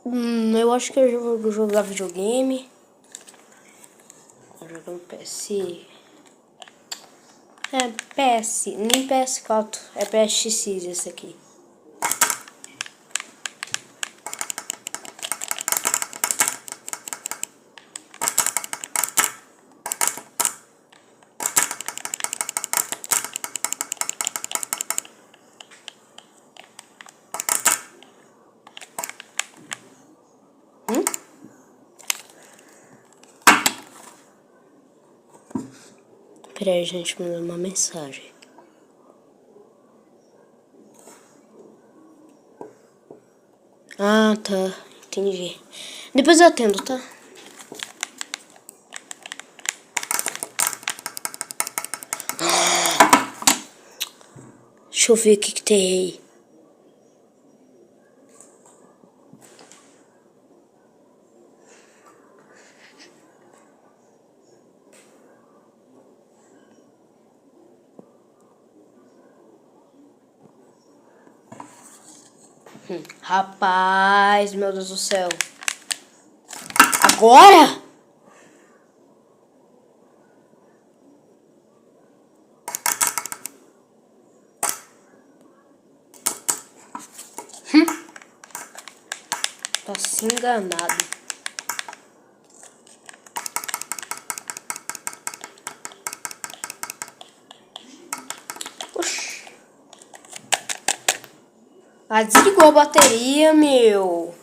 Eu acho que eu vou jogar videogame. Vou jogar no PS. É, PS. Nem PS4. É PSX esse aqui. Peraí, gente, mandando uma mensagem. Ah, tá. Entendi. Depois eu atendo, tá? Deixa eu ver o que tem aí. Rapaz, meu Deus do céu. Agora? Tá se enganado. Oxi. Ah, desligou a bateria, meu.